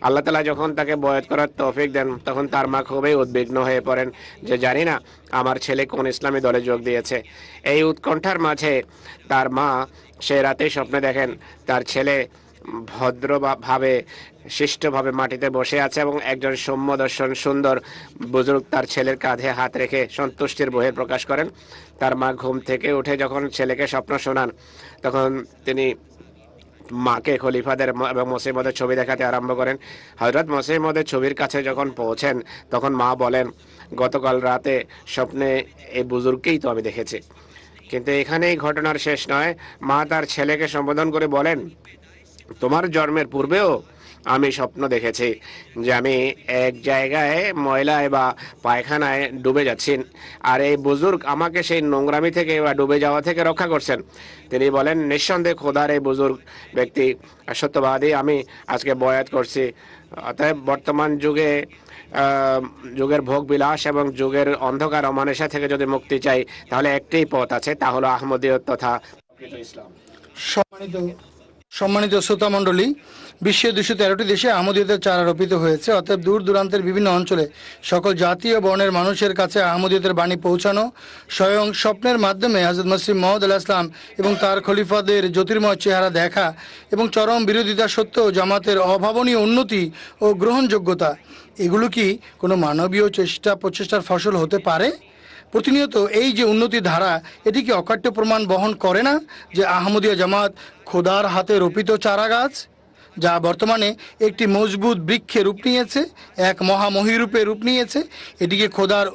Speaker 3: আল্লাহ তাআলা যখন তাকে বয়াত করার তৌফিক দেন, তখন তার মা খুবই উদ্বিগ্ন হয়ে পড়েন যে জানি না আমার ছেলে কোন ইসলামী দলে যোগ দিয়েছে। এই উৎকণ্ঠার মাঝে তার মা সে রাতেই স্বপ্নে দেখেন তার ছেলে ভদ্রভাবে শিষ্টভাবে মাটিতে বসে আছে এবং একজন সৌম্য দর্শন সুন্দর বুজুর্গ তার ছেলের কাঁধে হাত রেখে সন্তুষ্টির বহির প্রকাশ করেন। তার মা ঘুম থেকে উঠে যখন ছেলেকে স্বপ্ন শোনান তখন তিনি মাকে খলিফাদের এবং মসিহ মওউদের ছবি দেখাতে আরম্ভ করেন। হযরত মসিহ মওউদের ছবির কাছে যখন পৌঁছেন তখন মা বলেন, গতকাল রাতে স্বপ্নে এই বুজুর্গকেই তো আমি দেখেছি। কিন্তু এখানেই ঘটনার শেষ নয়। মা তার ছেলেকে সম্বোধন করে বলেন, তোমার জন্মের পূর্বেও আমি স্বপ্ন দেখেছি যে আমি এক জায়গায় ময়লায় বা পায়খানায় ডুবে যাচ্ছি, আর এই বুজুর্গ আমাকে সেই নোংরামি থেকে বা ডুবে যাওয়া থেকে রক্ষা করছেন। তিনি বলেন, নিঃসন্দেহে খোদার এই বুজুর্গ ব্যক্তি সত্যবাদী, আমি আজকে বয়াত করছি। অতএব বর্তমান যুগের ভোগ বিলাস এবং যুগের অন্ধকার অমানুষা থেকে যদি মুক্তি চাই তাহলে একটাই পথ আছে, তা হলো আহমদীয়ত তথা ইসলাম।
Speaker 2: সম্মানিত শ্রোতা মণ্ডলী, বিশ্বের 213টি দেশে আহমদীয়তের চারা রোপিত হয়েছে। অতএব দূর দূরান্তের বিভিন্ন অঞ্চলে সকল জাতি ও বর্ণের মানুষের কাছে আহমদীয়তের বাণী পৌঁছানো, স্বয়ং স্বপ্নের মাধ্যমে হযরত মসিহ মাউদ আলাইহিস সালাম এবং তার খলিফাদের জ্যোতির্ময় চেহারা দেখা এবং চরম বিরোধিতা সত্ত্বেও জামাতের অভাবনীয় উন্নতি ও গ্রহণযোগ্যতা, এগুলো কি কোনো মানবীয় প্রচেষ্টার ফসল হতে পারে? প্রতিনিয়ত এই যে উন্নতির ধারা, এটি কি অকাট্য প্রমাণ বহন করে না যে আহমদীয়া জামাত খোদার হাতে রোপিত চারা গাছ, যা বর্তমানে একটি মজবুত বৃক্ষে রূপ নিয়েছে, এক মহামহিরূপে রূপ নিয়েছে? এটিকে খোদার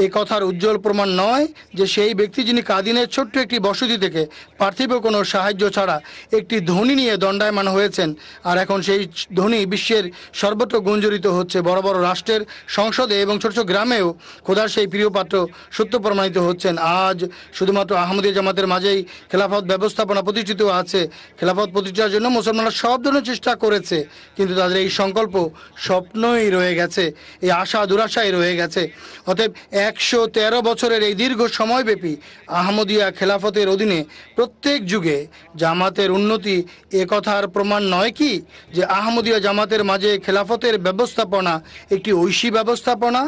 Speaker 2: এ কথার উজ্জ্বল প্রমাণ নয় যে সেই ব্যক্তি যিনি কাদিনের ছোট্ট একটি বসতি থেকে পার্থিব কোনো সাহায্য ছাড়া একটি ধ্বনি নিয়ে দণ্ডায়মান হয়েছেন, আর এখন সেই ধ্বনি বিশ্বের সর্বত্র গুঞ্জরিত হচ্ছে। বড় বড় রাষ্ট্রের সংসদে এবং ছোট ছোট গ্রামেও খোদার সেই প্রিয় পাত্র সত্য প্রমাণিত হচ্ছেন। আজ শুধুমাত্র আহমদীয়া জামাতের মাঝেই খেলাফত ব্যবস্থাপনা প্রতিষ্ঠিত আছে। খেলাফত প্রতিষ্ঠার জন্য মুসলমানরা সব ধরনের চেষ্টা করেছে, কিন্তু তাদের এই সংকল্প স্বপ্নই রয়ে গেছে, এই আশা দুরাশাই রয়ে গেছে। অতএব 113 বছরের এই দীর্ঘ সময়ব্যাপী আহমদীয়া খেলাফতের অধীনে প্রত্যেক যুগে জামাতের উন্নতি এ কথার প্রমাণ নয় কি যে আহমদীয়া জামাতের মাঝে খেলাফতের ব্যবস্থাপনা একটি ঐশী ব্যবস্থাপনা?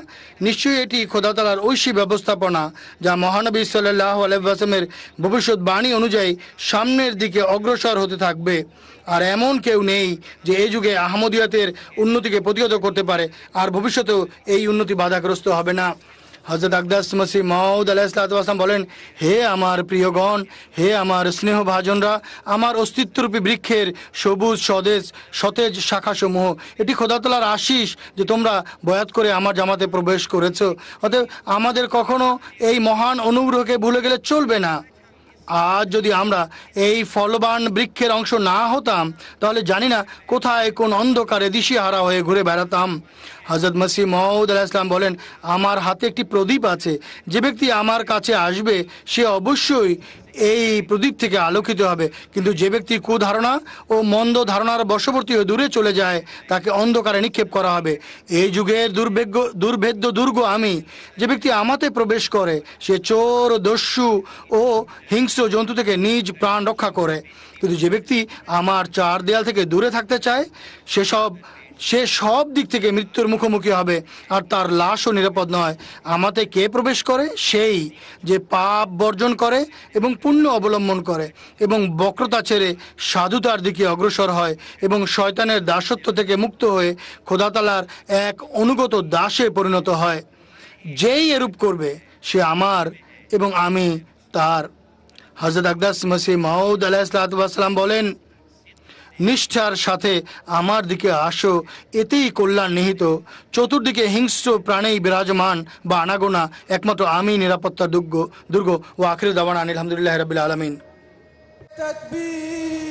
Speaker 2: নিশ্চয়ই এটি খোদা তাআলার ঐশী ব্যবস্থাপনা, যা মহানবী সাল্লাল্লাহু আলাইহি ওয়াসাল্লামের ভবিষ্যৎবাণী অনুযায়ী সামনের দিকে অগ্রসর হতে থাকবে। আর এমন কেউ নেই যে এই যুগে আহমদিয়াতের উন্নতিকে প্রতিহত করতে পারে, আর ভবিষ্যতেও এই উন্নতি বাধাগ্রস্ত হবে না। হযরত আকদাস মসিহ মাউদ আলাইহিস সালাম বলেন, হে আমার প্রিয়গণ, হে আমার স্নেহভাজনরা, আমার অস্তিত্বরূপী বৃক্ষের সবুজ সতেজ শাখাসমূহ, এটি খোদা তাআলার আশীষ যে তোমরা বয়াত করে আমার জামাতে প্রবেশ করেছ। অতএব আমাদের কখনো এই মহান অনুগ্রহকে ভুলে গেলে চলবে না। আজ যদি আমরা এই ফলবান বৃক্ষের অংশ না হতাম, তাহলে জানি না কোথায় কোন অন্ধকারে দিশেহারা হয়ে ঘুরে বেড়াতাম। হযরত মসিহ মাউদ আলাইহিস সালাম বলেন, আমার হাতে একটি প্রদীপ আছে, যে ব্যক্তি আমার কাছে আসবে সে অবশ্যই এই প্রদীপ থেকে আলোকিত হবে, কিন্তু যে ব্যক্তি কুধারণা ও মন্দ ধারণার বশবর্তী হয়ে দূরে চলে যায় তাকে অন্ধকারে নিক্ষেপ করা হবে। এই যুগের দুর্ভেদ্য দুর্গ আমি। যে ব্যক্তি আমাতে প্রবেশ করে সে চোর, দস্যু ও হিংস্র জন্তু থেকে নিজ প্রাণ রক্ষা করে, কিন্তু যে ব্যক্তি আমার চার দেয়াল থেকে দূরে থাকতে চায় সে সব দিক থেকে মৃত্যুর মুখোমুখি হবে, আর তার লাশও নিরাপদ নয়। আমাতে কে প্রবেশ করে? সেই যে পাপ বর্জন করে এবং পুণ্য অবলম্বন করে এবং বক্রতা ছেড়ে সাধুতার দিকে অগ্রসর হয় এবং শয়তানের দাসত্ব থেকে মুক্ত হয়ে খোদা তাআলার এক অনুগত দাসে পরিণত হয়। যেই এরূপ করবে সে আমার এবং আমি তার। হযরত আকদাস মসিহ মাউদ আলাইহিস সালাম বলেন, নিষ্ঠার সাথে আমার দিকে আসো, এতেই কল্যাণ নিহিত। চতুর্দিকে হিংস্র প্রাণেই বিরাজমান বা আনাগোনা, একমাত্র আমি নিরাপত্তার দুর্গ। ও আখির দাওয়ানা আলহামদুলিল্লাহি রাব্বিল আলামিন।
Speaker 4: তাকবীর।